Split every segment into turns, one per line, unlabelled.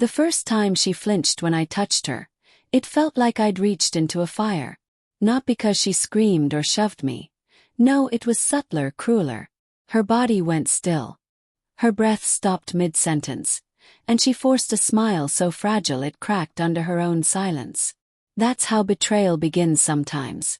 The first time she flinched when I touched her, it felt like I'd reached into a fire. Not because she screamed or shoved me. No, it was subtler, crueler. Her body went still. Her breath stopped mid-sentence, and she forced a smile so fragile it cracked under her own silence. That's how betrayal begins sometimes.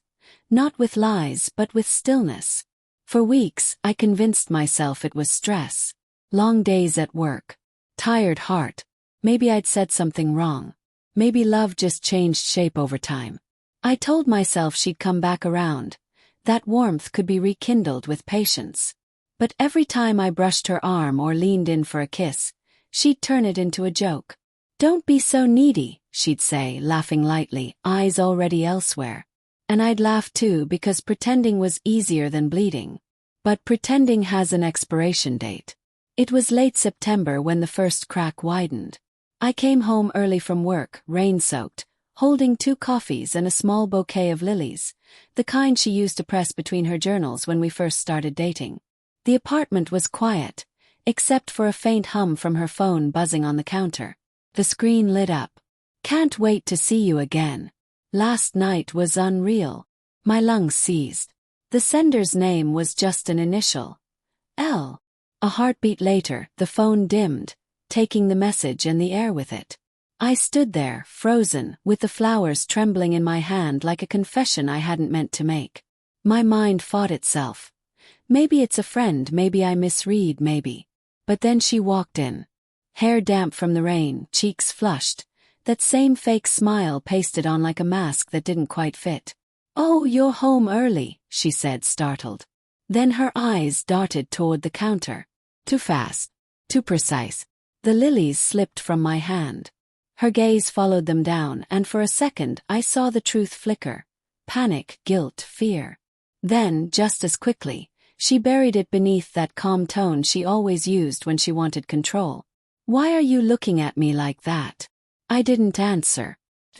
Not with lies, but with stillness. For weeks, I convinced myself it was stress. Long days at work. Tired heart. Maybe I'd said something wrong. Maybe love just changed shape over time. I told myself she'd come back around. That warmth could be rekindled with patience. But every time I brushed her arm or leaned in for a kiss, she'd turn it into a joke. "Don't be so needy," she'd say, laughing lightly, eyes already elsewhere. And I'd laugh too, because pretending was easier than bleeding. But pretending has an expiration date. It was late September when the first crack widened. I came home early from work, rain-soaked, holding 2 coffees and a small bouquet of lilies, the kind she used to press between her journals when we first started dating. The apartment was quiet, except for a faint hum from her phone buzzing on the counter. The screen lit up. "Can't wait to see you again. Last night was unreal." My lungs seized. The sender's name was just an initial. L. A heartbeat later, the phone dimmed, taking the message and the air with it. I stood there, frozen, with the flowers trembling in my hand like a confession I hadn't meant to make. My mind fought itself. Maybe it's a friend, maybe I misread, maybe. But then she walked in. Hair damp from the rain, cheeks flushed, that same fake smile pasted on like a mask that didn't quite fit. "Oh, you're home early," she said, startled. Then her eyes darted toward the counter. Too fast. Too precise. The lilies slipped from my hand. Her gaze followed them down, and for a second I saw the truth flicker. Panic, guilt, fear. Then, just as quickly, she buried it beneath that calm tone she always used when she wanted control. "Why are you looking at me like that?" I didn't answer.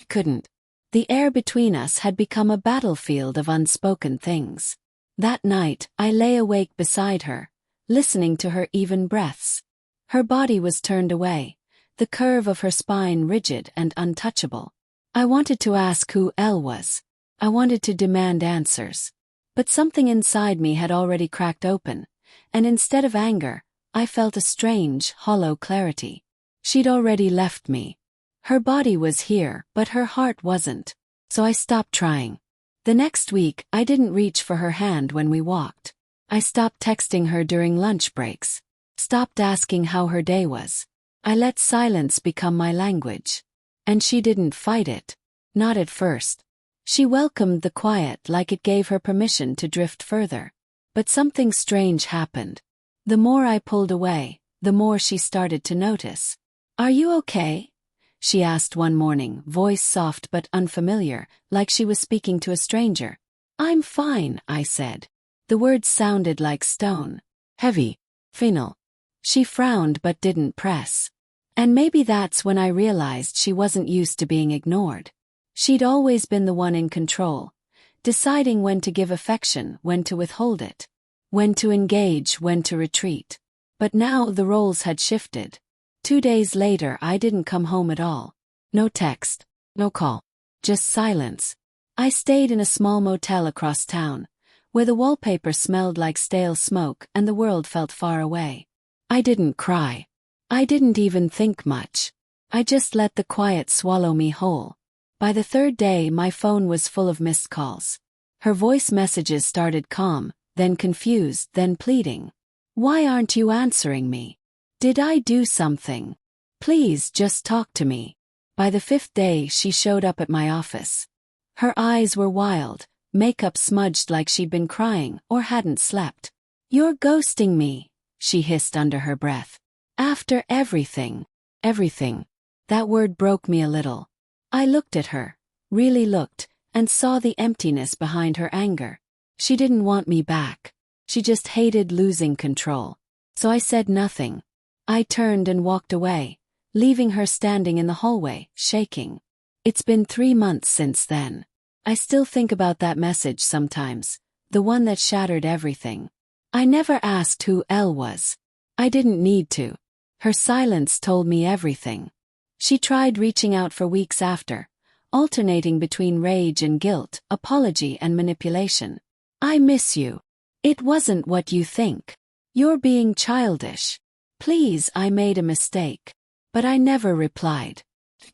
Couldn't. The air between us had become a battlefield of unspoken things. That night, I lay awake beside her, listening to her even breaths. Her body was turned away, the curve of her spine rigid and untouchable. I wanted to ask who Elle was. I wanted to demand answers. But something inside me had already cracked open, and instead of anger, I felt a strange, hollow clarity. She'd already left me. Her body was here, but her heart wasn't. So I stopped trying. The next week, I didn't reach for her hand when we walked. I stopped texting her during lunch breaks. Stopped asking how her day was. I let silence become my language. And she didn't fight it. Not at first. She welcomed the quiet like it gave her permission to drift further. But something strange happened. The more I pulled away, the more she started to notice. "Are you okay?" she asked one morning, voice soft but unfamiliar, like she was speaking to a stranger. "I'm fine," I said. The words sounded like stone. Heavy. Final. She frowned but didn't press. And maybe that's when I realized she wasn't used to being ignored. She'd always been the one in control, deciding when to give affection, when to withhold it, when to engage, when to retreat. But now the roles had shifted. 2 days later I didn't come home at all. No text, no call, just silence. I stayed in a small motel across town, where the wallpaper smelled like stale smoke and the world felt far away. I didn't cry. I didn't even think much. I just let the quiet swallow me whole. By the 3rd day my phone was full of missed calls. Her voice messages started calm, then confused, then pleading. "Why aren't you answering me? Did I do something? Please just talk to me." By the 5th day she showed up at my office. Her eyes were wild, makeup smudged like she'd been crying or hadn't slept. "You're ghosting me," she hissed under her breath. "After everything." Everything. That word broke me a little. I looked at her, really looked, and saw the emptiness behind her anger. She didn't want me back. She just hated losing control. So I said nothing. I turned and walked away, leaving her standing in the hallway, shaking. It's been 3 months since then. I still think about that message sometimes, the one that shattered everything. I never asked who Elle was. I didn't need to. Her silence told me everything. She tried reaching out for weeks after, alternating between rage and guilt, apology and manipulation. I miss you. It wasn't what you think. You're being childish. Please, I made a mistake. But I never replied.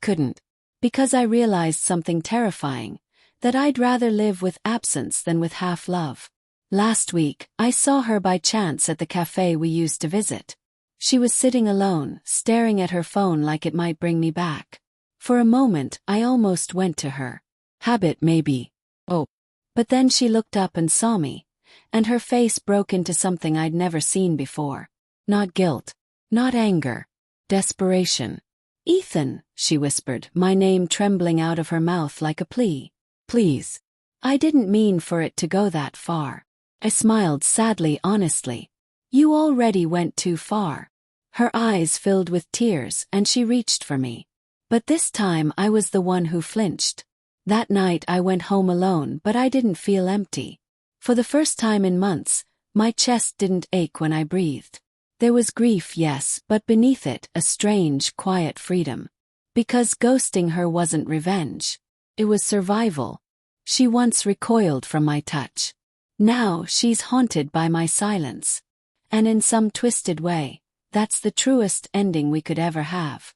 Couldn't. Because I realized something terrifying, that I'd rather live with absence than with half love. Last week, I saw her by chance at the cafe we used to visit. She was sitting alone, staring at her phone like it might bring me back. For a moment, I almost went to her. Habit maybe. Oh. But then she looked up and saw me, and her face broke into something I'd never seen before. Not guilt. Not anger. Desperation. Ethan, she whispered, my name trembling out of her mouth like a plea. Please. I didn't mean for it to go that far. I smiled sadly, honestly. You already went too far. Her eyes filled with tears and she reached for me. But this time I was the one who flinched. That night I went home alone, but I didn't feel empty. For the first time in months, my chest didn't ache when I breathed. There was grief, yes, but beneath it, a strange, quiet freedom. Because ghosting her wasn't revenge. It was survival. She once recoiled from my touch. Now she's haunted by my silence. And in some twisted way, that's the truest ending we could ever have.